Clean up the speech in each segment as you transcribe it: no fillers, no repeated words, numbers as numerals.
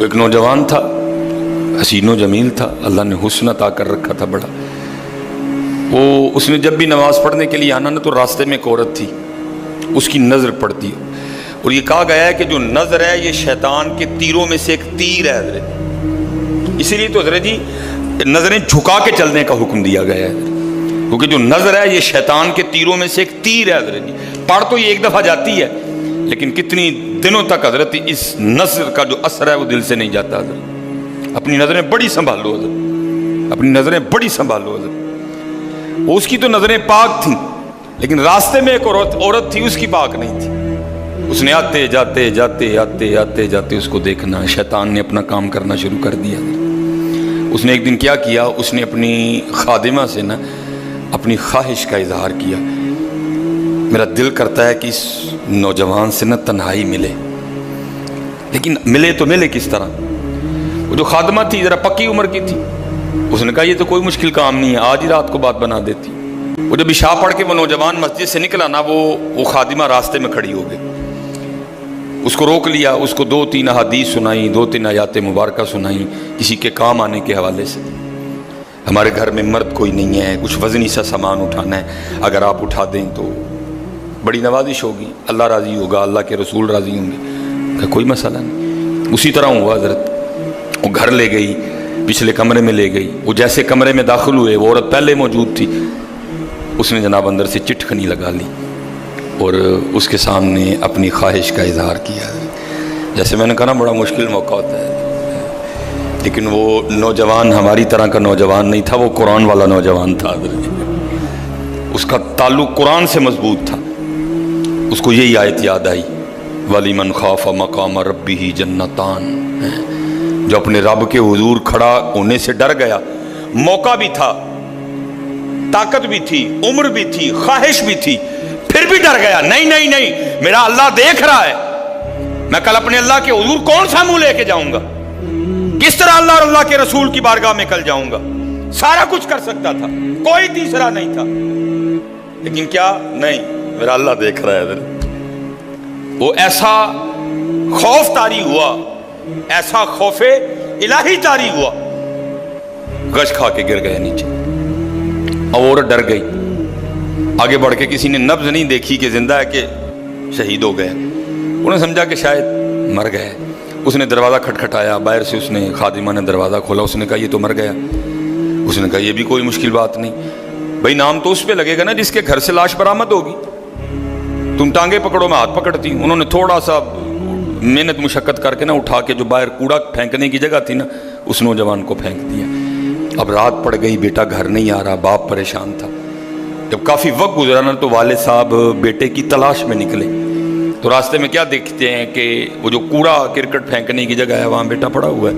ایک نوجوان تھا، حسین و جمیل تھا، اللہ نے حسن عطا کر رکھا تھا بڑا. اس نے جب بھی نماز پڑھنے کے لیے آنا نا تو راستے میں ایک عورت تھی، اس کی نظر پڑتی. اور یہ کہا گیا ہے کہ جو نظر ہے یہ شیطان کے تیروں میں سے ایک تیر ہے حضرت. اسی لیے تو حضرت جی نظریں جھکا کے چلنے کا حکم دیا گیا ہے، کیونکہ جو نظر ہے یہ شیطان کے تیروں میں سے ایک تیر ہے حضرت جی. پڑھ تو یہ ایک دفعہ جاتی ہے لیکن کتنی دنوں تک حضرت اس نظر کا جو اثر ہے وہ دل سے نہیں جاتا حضرت. اپنی نظریں بڑی سنبھالو حضرت، اپنی نظریں بڑی سنبھالو حضرت. اس کی تو نظریں پاک تھیں لیکن راستے میں ایک عورت تھی، اس کی پاک نہیں تھی. اس نے آتے جاتے جاتے آتے آتے جاتے اس کو دیکھنا، شیطان نے اپنا کام کرنا شروع کر دیا. اس نے ایک دن کیا کیا، اس نے اپنی خادمہ سے نا اپنی خواہش کا اظہار کیا، میرا دل کرتا ہے کہ اس نوجوان سے نا تنہائی ملے. لیکن ملے تو ملے کس طرح؟ وہ جو خادمہ تھی ذرا پکی عمر کی تھی، اس نے کہا یہ تو کوئی مشکل کام نہیں ہے، آج ہی رات کو بات بنا دیتی. وہ جب عشاء پڑھ کے وہ نوجوان مسجد سے نکلا نا، وہ خادمہ راستے میں کھڑی ہو گئی. اس کو روک لیا، اس کو 2-3 احادیث سنائیں، 2-3 آیات مبارکہ سنائیں کسی کے کام آنے کے حوالے سے. ہمارے گھر میں مرد کوئی نہیں ہے، کچھ وزنی سا سامان اٹھانا ہے، اگر آپ اٹھا دیں تو بڑی نوازش ہوگی، اللہ راضی ہوگا، اللہ کے رسول راضی ہوں گے. کہ کوئی مسئلہ نہیں. اسی طرح ہوا حضرت. وہ گھر لے گئی، پچھلے کمرے میں لے گئی. وہ جیسے کمرے میں داخل ہوئے، وہ عورت پہلے موجود تھی. اس نے جناب اندر سے چٹکنی لگا لی اور اس کے سامنے اپنی خواہش کا اظہار کیا. جیسے میں نے کہا نا بڑا مشکل موقع ہوتا ہے، لیکن وہ نوجوان ہماری طرح کا نوجوان نہیں تھا، وہ قرآن والا نوجوان تھا. اس کا تعلق قرآن سے مضبوط تھا. اس کو یہی آیت یاد آئی، وَلِمَنْ خَافَ مَقَامَ رَبِّهِ جَنَّتَانِ. جو اپنے رب کے حضور کھڑا ہونے سے ڈر گیا، موقع بھی تھا، طاقت بھی تھی، عمر بھی تھی، خواہش بھی تھی، پھر بھی ڈر گیا. نہیں نہیں نہیں، میرا اللہ دیکھ رہا ہے، میں کل اپنے اللہ کے حضور کون سا منہ لے کے جاؤں گا، کس طرح اللہ اور اللہ کے رسول کی بارگاہ میں کل جاؤں گا. سارا کچھ کر سکتا تھا، کوئی تیسرا نہیں تھا، لیکن کیا نہیں، میرا اللہ دیکھ رہا ہے. وہ ایسا خوف طاری ہوا، ایسا خوف الہی طاری ہوا، گش کھا کے گر گئے نیچے. عورت ڈر گئی. آگے بڑھ کے کسی نے نبض نہیں دیکھی کہ زندہ ہے کہ شہید ہو گئے. انہوں نے سمجھا کہ شاید مر گئے. اس نے دروازہ کھٹکھٹایا، باہر سے اس نے خادمہ نے دروازہ کھولا. اس نے کہا یہ تو مر گیا. اس نے کہا یہ بھی کوئی مشکل بات نہیں بھائی، نام تو اس پہ لگے گا نا جس کے گھر سے لاش برآمد ہوگی. تم ٹانگیں پکڑو، میں ہاتھ پکڑتی ہوں. انہوں نے تھوڑا سا محنت مشقت کر کے نا اٹھا کے جو باہر کوڑا پھینکنے کی جگہ تھی نا، اس نوجوان کو پھینک دیا. اب رات پڑ گئی، بیٹا گھر نہیں آ رہا، باپ پریشان تھا. جب کافی وقت گزرا نا تو والد صاحب بیٹے کی تلاش میں نکلے. تو راستے میں کیا دیکھتے ہیں کہ وہ جو کوڑا کرکٹ پھینکنے کی جگہ ہے وہاں بیٹا پڑا ہوا ہے.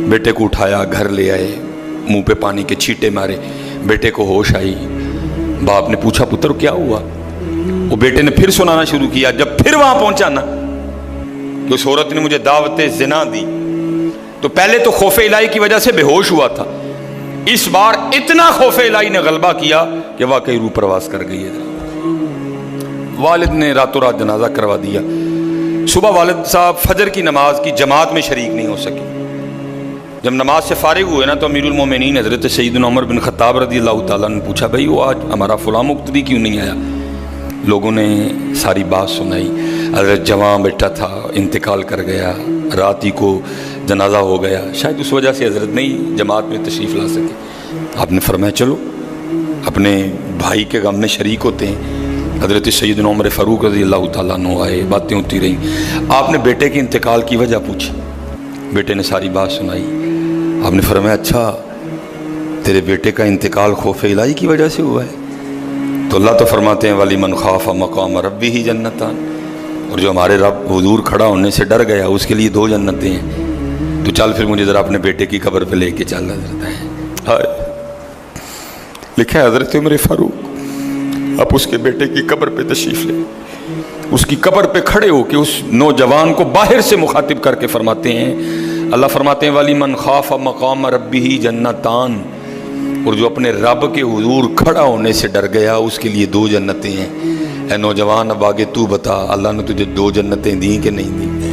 بیٹے کو اٹھایا، گھر لے آئے، منہ پہ پانی کے چھینٹے مارے. بیٹے کو ہوش آئی. باپ نے پوچھا پتر کیا ہوا؟ وہ بیٹے نے پھر سنانا شروع کیا. جب پھر وہاں پہنچا نا کہ اس عورت نے مجھے دعوت زنا دی، تو پہلے تو خوف الہی کی وجہ سے بے ہوش ہوا تھا. اس بار اتنا خوف الہی نے غلبہ کیا کہ واقعی روح پرواز کر گئی ہے. والد نے راتوں رات جنازہ کروا دیا. صبح والد صاحب فجر کی نماز کی جماعت میں شریک نہیں ہو سکے. جب نماز سے فارغ ہوئے نا تو امیر المومنین حضرت سیدنا عمر بن خطاب رضی اللہ تعالیٰ نے پوچھا بھائی وہ آج ہمارا فلاں مقتدی کیوں نہیں آیا؟ لوگوں نے ساری بات سنائی. حضرت جوان بیٹا تھا، انتقال کر گیا، رات ہی کو جنازہ ہو گیا، شاید اس وجہ سے حضرت نہیں جماعت میں تشریف لا سکے. آپ نے فرمایا چلو اپنے بھائی کے غم میں شریک ہوتے ہیں. حضرت سیدنا عمر فاروق رضی اللہ تعالیٰ عنہ آئے، باتیں ہوتی رہیں. آپ نے بیٹے کے انتقال کی وجہ پوچھی. بیٹے نے ساری بات سنائی. آپ نے فرمایا اچھا تیرے بیٹے کا انتقال خوف الہی کی وجہ سے ہوا ہے؟ تو اللہ تو فرماتے ہیں وَلِمَنْ خَافَ مَقَامَ رَبِّهِ جَنَّتَانِ. اور جو ہمارے رب حضور کھڑا ہونے سے ڈر گیا اس کے لیے 2 جنتیں ہیں. تو چل پھر مجھے ذرا اپنے بیٹے کی قبر پہ لے کے چل. حضرت ہے لکھا ہے حضرت عمر فاروق آپ اس کے بیٹے کی قبر پہ تشریف لے. اس کی قبر پہ کھڑے ہو کے اس نوجوان کو باہر سے مخاطب کر کے فرماتے ہیں، اللہ فرماتے ہیں وَلِمَنْ خَافَ مَقَامَ رَبِّهِ جَنَّتَانِ. اور جو اپنے رب کے حضور کھڑا ہونے سے ڈر گیا اس کے لیے 2 جنتیں ہیں. اے نوجوان اب آگے تو بتا اللہ نے تجھے 2 جنتیں دیں کہ نہیں دیں؟